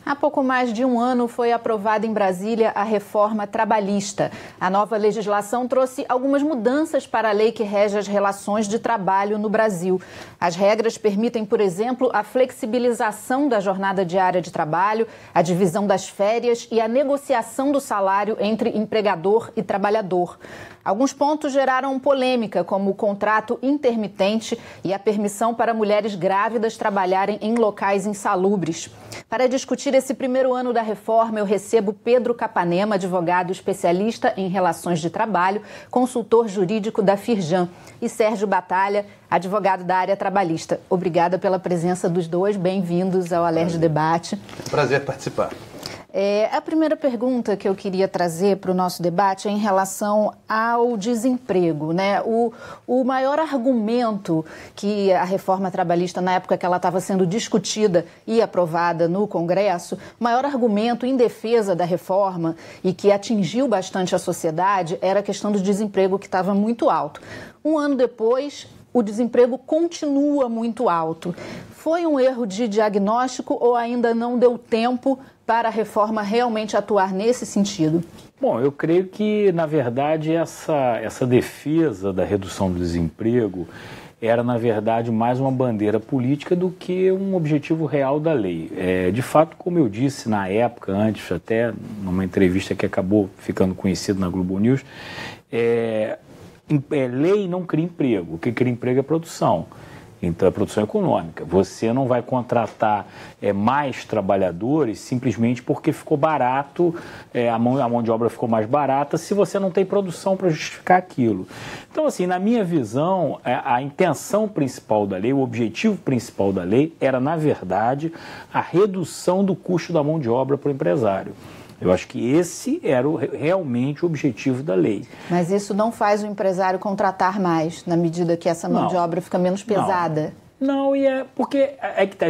Há pouco mais de um ano foi aprovada em Brasília a reforma trabalhista. A nova legislação trouxe algumas mudanças para a lei que rege as relações de trabalho no Brasil. As regras permitem, por exemplo, a flexibilização da jornada diária de trabalho, a divisão das férias e a negociação do salário entre empregador e trabalhador. Alguns pontos geraram polêmica, como o contrato intermitente e a permissão para mulheres grávidas trabalharem em locais insalubres. Para discutir esse primeiro ano da reforma, eu recebo Pedro Capanema, advogado especialista em relações de trabalho, consultor jurídico da Firjan, e Sérgio Batalha, advogado da área trabalhista. Obrigada pela presença dos dois. Bem-vindos ao Alerj Debate. Prazer participar. A primeira pergunta que eu queria trazer para o nosso debate é em relação ao desemprego, né? O maior argumento que a reforma trabalhista, na época que ela estava sendo discutida e aprovada no Congresso, o maior argumento em defesa da reforma e que atingiu bastante a sociedade era a questão do desemprego, que estava muito alto. Um ano depois, o desemprego continua muito alto. Foi um erro de diagnóstico ou ainda não deu tempo para a reforma realmente atuar nesse sentido? Bom, eu creio que, na verdade, essa defesa da redução do desemprego era, na verdade, mais uma bandeira política do que um objetivo real da lei. De fato, como eu disse na época, antes, até numa entrevista que acabou ficando conhecida na Globo News, lei não cria emprego. O que cria emprego é produção. Então, é produção econômica. Você não vai contratar mais trabalhadores simplesmente porque ficou barato, a mão de obra ficou mais barata, se você não tem produção para justificar aquilo. Então, assim, na minha visão, a intenção principal da lei, o objetivo principal da lei era, na verdade, a redução do custo da mão de obra para o empresário. Eu acho que esse era realmente o objetivo da lei. Mas isso não faz o empresário contratar mais, na medida que essa mão de obra fica menos pesada? Não, porque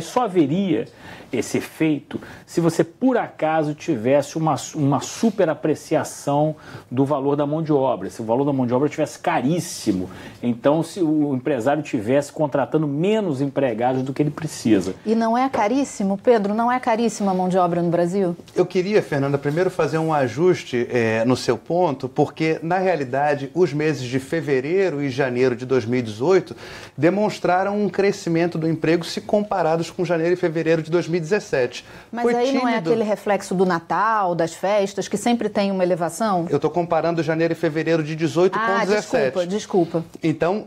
só haveria esse efeito se você, por acaso, tivesse uma superapreciação do valor da mão de obra. Se o valor da mão de obra estivesse caríssimo, então se o empresário estivesse contratando menos empregados do que ele precisa. E não é caríssimo, Pedro? Não é caríssima a mão de obra no Brasil? Eu queria, Fernanda, primeiro fazer um ajuste no seu ponto, porque, na realidade, os meses de fevereiro e janeiro de 2018 demonstraram um crescimento do emprego se comparados com janeiro e fevereiro de 2017. Mas foi aí tímido. Não é aquele reflexo do Natal, das festas, que sempre tem uma elevação? Eu estou comparando janeiro e fevereiro de 18 com 17. Desculpa. Então,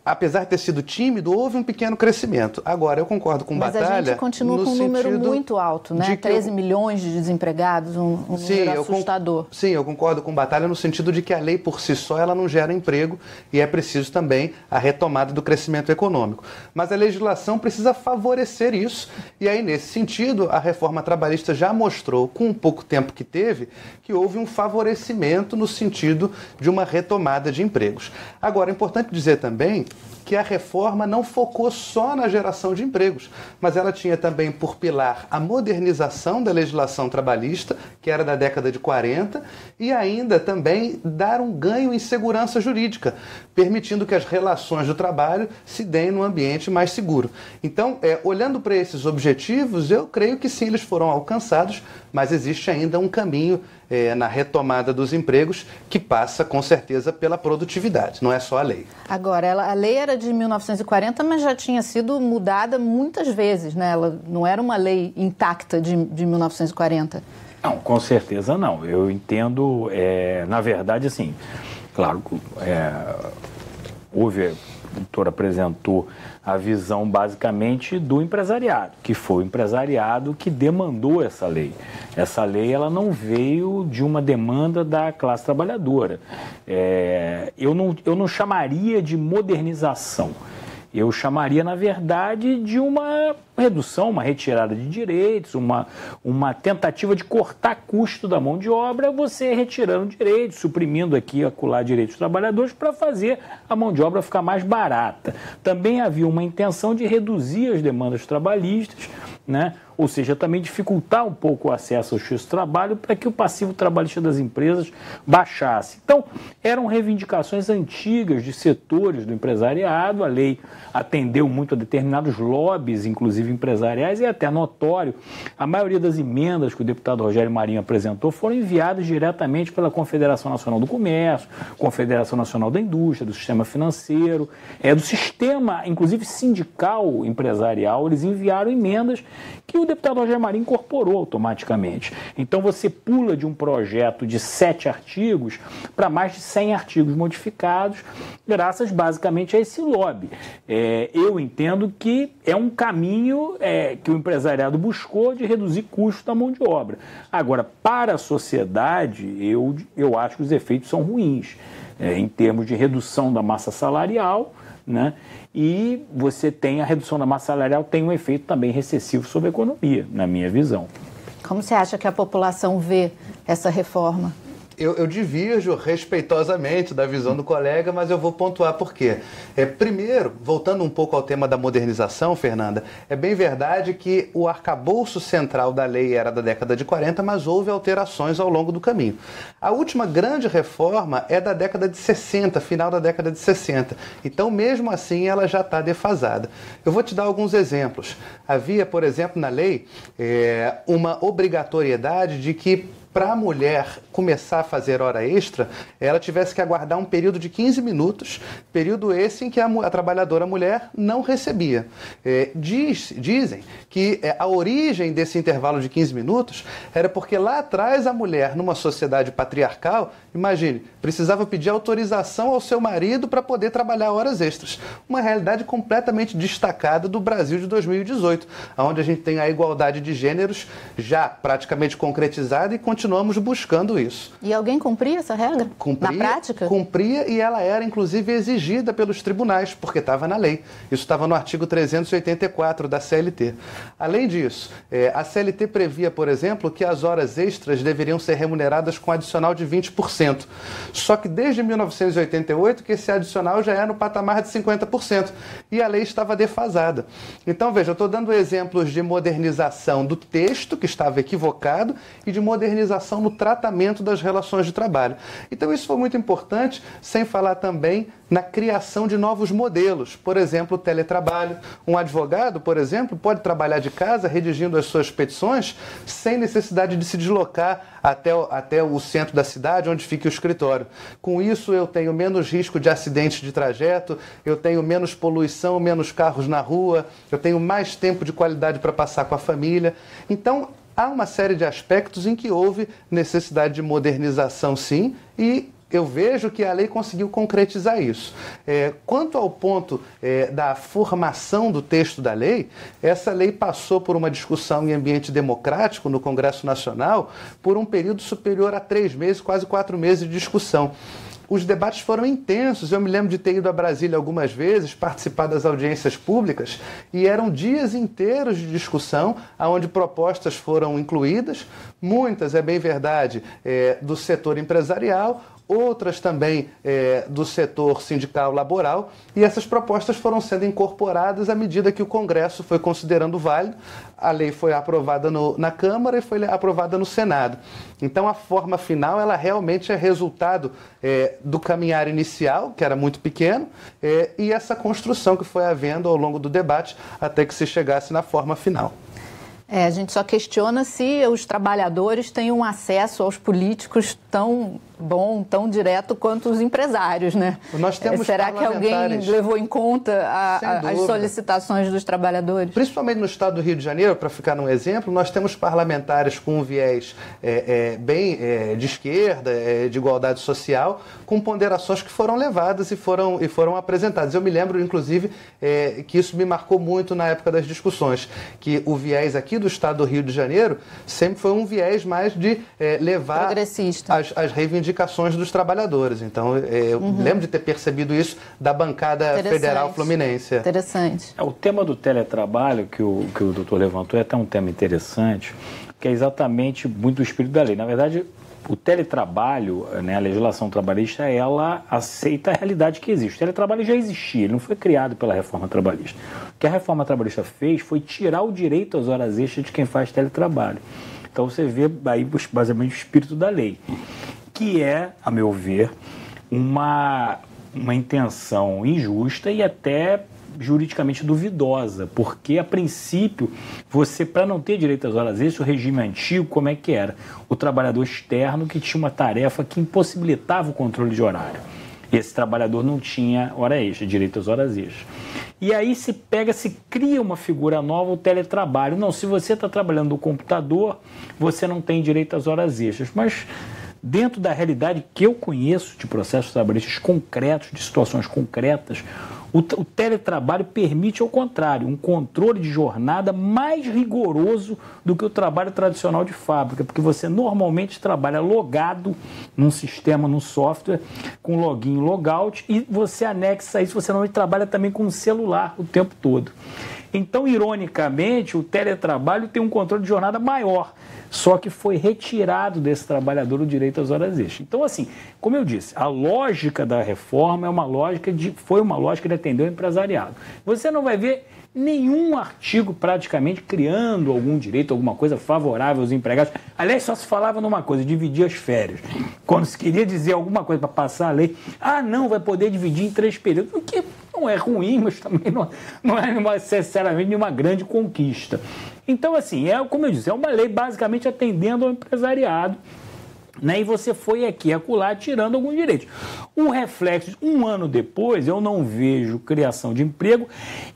apesar de ter sido tímido, houve um pequeno crescimento. Agora, eu concordo com Batalha. Mas a gente continua com um número muito alto, né? 13 milhões de desempregados, um número assustador. Sim, eu concordo com Batalha no sentido de que a lei por si só ela não gera emprego e é preciso também a retomada do crescimento econômico. Mas a legislação precisa favorecer isso. E aí, nesse sentido, a reforma trabalhista já mostrou, com o pouco tempo que teve, que houve um favorecimento no sentido de uma retomada de empregos. Agora, é importante dizer também que a reforma não focou só na geração de empregos, mas ela tinha também por pilar a modernização da legislação trabalhista, que era da década de 40, e ainda também dar um ganho em segurança jurídica, permitindo que as relações do trabalho se deem num ambiente mais seguro. Então, olhando para esses objetivos, eu creio que sim, eles foram alcançados, mas existe ainda um caminho na retomada dos empregos que passa, com certeza, pela produtividade, não é só a lei. Agora, a lei era de 1940, mas já tinha sido mudada muitas vezes, né? Ela não era uma lei intacta de 1940. Não, com certeza não. Eu entendo, na verdade, assim, claro, houve... O doutor apresentou a visão basicamente do empresariado, que foi o empresariado que demandou essa lei. Essa lei ela não veio de uma demanda da classe trabalhadora. Eu não chamaria de modernização. Eu chamaria, na verdade, de uma redução, uma retirada de direitos, uma tentativa de cortar custo da mão de obra, você retirando direitos, suprimindo aqui e acolá direitos dos trabalhadores para fazer a mão de obra ficar mais barata. Também havia uma intenção de reduzir as demandas trabalhistas, né? ou seja, também dificultar um pouco o acesso ao justiça do trabalho para que o passivo trabalhista das empresas baixasse. Então, eram reivindicações antigas de setores do empresariado, a lei atendeu muito a determinados lobbies, inclusive empresariais, e até notório, a maioria das emendas que o deputado Rogério Marinho apresentou foram enviadas diretamente pela Confederação Nacional do Comércio, Confederação Nacional da Indústria, do sistema financeiro, do sistema, inclusive sindical, empresarial. Eles enviaram emendas que o deputado Rogério Marinho incorporou automaticamente. Então você pula de um projeto de 7 artigos para mais de 100 artigos modificados, graças basicamente a esse lobby. Eu entendo que é um caminho que o empresariado buscou de reduzir custos da mão de obra. Agora, para a sociedade, eu acho que os efeitos são ruins, em termos de redução da massa salarial, né? E você tem a redução da massa salarial, tem um efeito também recessivo sobre a economia, na minha visão. Como você acha que a população vê essa reforma? Eu divirjo respeitosamente da visão do colega, mas eu vou pontuar por quê. Primeiro, voltando um pouco ao tema da modernização, Fernanda, é bem verdade que o arcabouço central da lei era da década de 40, mas houve alterações ao longo do caminho. A última grande reforma é da década de 60, final da década de 60. Então, mesmo assim, ela já está defasada. Eu vou te dar alguns exemplos. Havia, por exemplo, na lei, uma obrigatoriedade de que para a mulher começar a fazer hora extra, ela tivesse que aguardar um período de 15 minutos, período esse em que a trabalhadora mulher não recebia. Dizem que a origem desse intervalo de 15 minutos era porque lá atrás a mulher, numa sociedade patriarcal, imagine, precisava pedir autorização ao seu marido para poder trabalhar horas extras. Uma realidade completamente destacada do Brasil de 2018, onde a gente tem a igualdade de gêneros já praticamente concretizada e continuamos buscando isso. E alguém cumpria essa regra? Na prática? Cumpria, e ela era inclusive exigida pelos tribunais, porque estava na lei. Isso estava no artigo 384 da CLT. Além disso, a CLT previa, por exemplo, que as horas extras deveriam ser remuneradas com adicional de 20%. Só que desde 1988 que esse adicional já é no patamar de 50%. E a lei estava defasada. Então, veja, eu estou dando exemplos de modernização do texto, que estava equivocado, e de modernização no tratamento das relações de trabalho. Então isso foi muito importante, sem falar também na criação de novos modelos. Por exemplo, o teletrabalho. Um advogado, por exemplo, pode trabalhar de casa redigindo as suas petições sem necessidade de se deslocar até o centro da cidade, onde fica o escritório. Com isso, eu tenho menos risco de acidentes de trajeto, eu tenho menos poluição, menos carros na rua, eu tenho mais tempo de qualidade para passar com a família. Então, há uma série de aspectos em que houve necessidade de modernização, sim, e eu vejo que a lei conseguiu concretizar isso. Quanto ao ponto da formação do texto da lei, essa lei passou por uma discussão em ambiente democrático no Congresso Nacional por um período superior a 3 meses, quase 4 meses de discussão. Os debates foram intensos, eu me lembro de ter ido a Brasília algumas vezes, participar das audiências públicas, e eram dias inteiros de discussão, onde propostas foram incluídas, muitas, é bem verdade, do setor empresarial, outras também do setor sindical laboral, e essas propostas foram sendo incorporadas à medida que o Congresso foi considerando válido. A lei foi aprovada na Câmara e foi aprovada no Senado. Então, a forma final, ela realmente é resultado do caminhar inicial, que era muito pequeno, e essa construção que foi havendo ao longo do debate até que se chegasse na forma final. A gente só questiona se os trabalhadores têm um acesso aos políticos tão bom, tão direto quanto os empresários, né? Nós temos Será que alguém levou em conta as solicitações dos trabalhadores? Principalmente no estado do Rio de Janeiro, para ficar num exemplo, nós temos parlamentares com um viés bem de esquerda, de igualdade social, com ponderações que foram levadas e foram apresentadas. Eu me lembro, inclusive, que isso me marcou muito na época das discussões, que o viés aqui do estado do Rio de Janeiro sempre foi um viés mais de levar as reivindicações dos trabalhadores. Então, eu lembro de ter percebido isso da bancada federal fluminense. Interessante. O tema do teletrabalho que o doutor levantou é até um tema interessante, que é exatamente muito do espírito da lei. Na verdade, o teletrabalho, né, a legislação trabalhista, ela aceita a realidade que existe. O teletrabalho já existia, ele não foi criado pela reforma trabalhista. O que a reforma trabalhista fez foi tirar o direito às horas extras de quem faz teletrabalho. Então você vê aí basicamente o espírito da lei, que é, a meu ver, uma intenção injusta e até juridicamente duvidosa, porque a princípio você, para não ter direito às horas extras, o regime antigo, como é que era? O trabalhador externo que tinha uma tarefa que impossibilitava o controle de horário. Esse trabalhador não tinha hora extra, direito às horas extras. E aí se cria uma figura nova, o teletrabalho. Não, se você está trabalhando no computador, você não tem direito às horas extras. Mas dentro da realidade que eu conheço de processos trabalhistas concretos, de situações concretas, o teletrabalho permite, ao contrário, um controle de jornada mais rigoroso do que o trabalho tradicional de fábrica, porque você normalmente trabalha logado num sistema, num software, com login e logout, e você anexa isso, você normalmente trabalha também com o celular o tempo todo. Então, ironicamente, o teletrabalho tem um controle de jornada maior, só que foi retirado desse trabalhador o direito às horas extras. Então, assim, como eu disse, a lógica da reforma foi uma lógica de atender o empresariado. Você não vai ver nenhum artigo praticamente criando algum direito, alguma coisa favorável aos empregados. Aliás, só se falava numa coisa, dividir as férias. Quando se queria dizer alguma coisa para passar a lei, não, vai poder dividir em 3 períodos, o que não é ruim, mas também não é necessariamente nenhuma grande conquista. Então, assim, como eu disse, é uma lei basicamente atendendo ao empresariado, né? E você foi aqui acolá tirando alguns direitos. O reflexo, um ano depois, eu não vejo criação de emprego.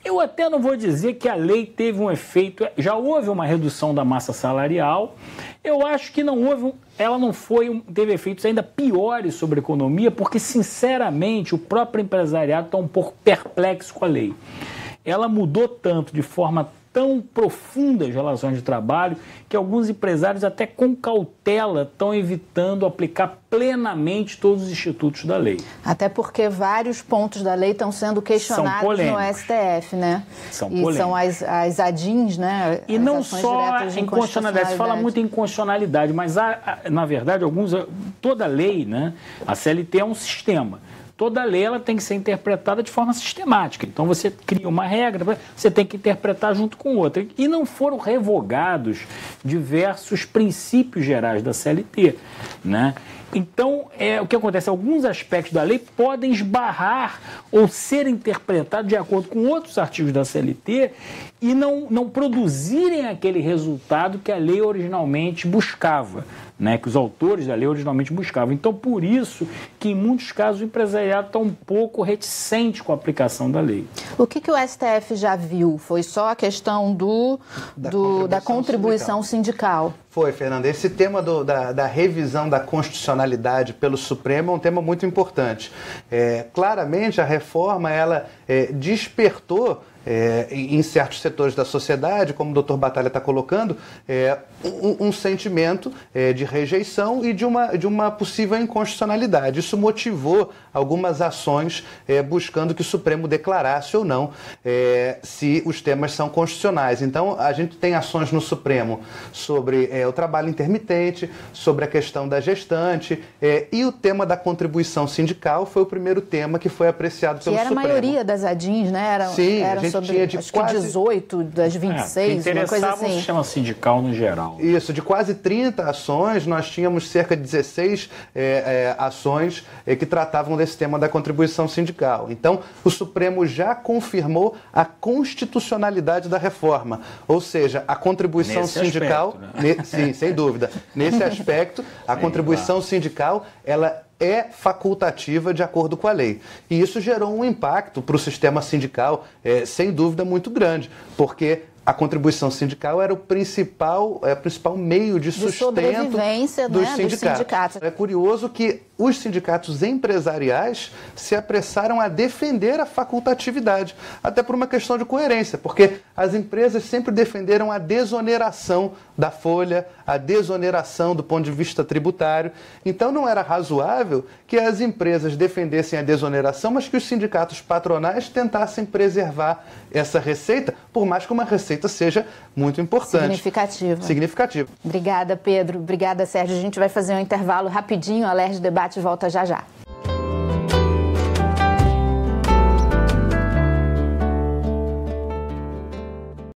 Eu até não vou dizer que a lei teve um efeito, já houve uma redução da massa salarial. Eu acho que teve efeitos ainda piores sobre a economia, porque, sinceramente, o próprio empresariado está um pouco perplexo com a lei. Ela mudou tanto, de forma tão profunda as relações de trabalho, que alguns empresários até com cautela estão evitando aplicar plenamente todos os institutos da lei. Até porque vários pontos da lei estão sendo questionados no STF, né? São polêmicos. São as ADINs, né? E não só em constitucionalidade, se fala muito em constitucionalidade, mas na verdade, toda lei, né? A CLT é um sistema. Toda lei ela tem que ser interpretada de forma sistemática. Então você cria uma regra, você tem que interpretar junto com outra. E não foram revogados diversos princípios gerais da CLT, né? Então, o que acontece? Alguns aspectos da lei podem esbarrar ou ser interpretados de acordo com outros artigos da CLT e não produzirem aquele resultado que a lei originalmente buscava, né? Que os autores da lei originalmente buscavam. Então, por isso que, em muitos casos, o empresariado está um pouco reticente com a aplicação da lei. O que o STF já viu? Foi só a questão da contribuição sindical? Foi, Fernanda. Esse tema da revisão da constitucionalidade pelo Supremo é um tema muito importante. Claramente, a reforma ela despertou em certos setores da sociedade, como o Dr. Batalha está colocando, um sentimento de rejeição e de uma possível inconstitucionalidade. Isso motivou algumas ações buscando que o Supremo declarasse ou não se os temas são constitucionais. Então, a gente tem ações no Supremo sobre o trabalho intermitente, sobre a questão da gestante, e o tema da contribuição sindical foi o primeiro tema que foi apreciado pelo Supremo. Que era a maioria das ADINs, né? Eram sobre, acho que 18 das 26, uma coisa assim. O sistema sindical no geral. Isso, de quase 30 ações, nós tínhamos cerca de 16 ações que tratavam desse tema da contribuição sindical. Então, o Supremo já confirmou a constitucionalidade da reforma, ou seja, a contribuição sindical... Aspecto, né? Sim, sem dúvida. Nesse aspecto, a contribuição sindical, ela é facultativa de acordo com a lei. E isso gerou um impacto para o sistema sindical, sem dúvida, muito grande, porque a contribuição sindical era o principal meio de sustento sobrevivência, dos sindicatos. É curioso que os sindicatos empresariais se apressaram a defender a facultatividade, até por uma questão de coerência, porque as empresas sempre defenderam a desoneração da folha, a desoneração do ponto de vista tributário. Então não era razoável que as empresas defendessem a desoneração, mas que os sindicatos patronais tentassem preservar essa receita, por mais que uma receita seja muito importante. Significativa. Obrigada, Pedro. Obrigada, Sérgio. A gente vai fazer um intervalo rapidinho. A Alerj Debate volta já já.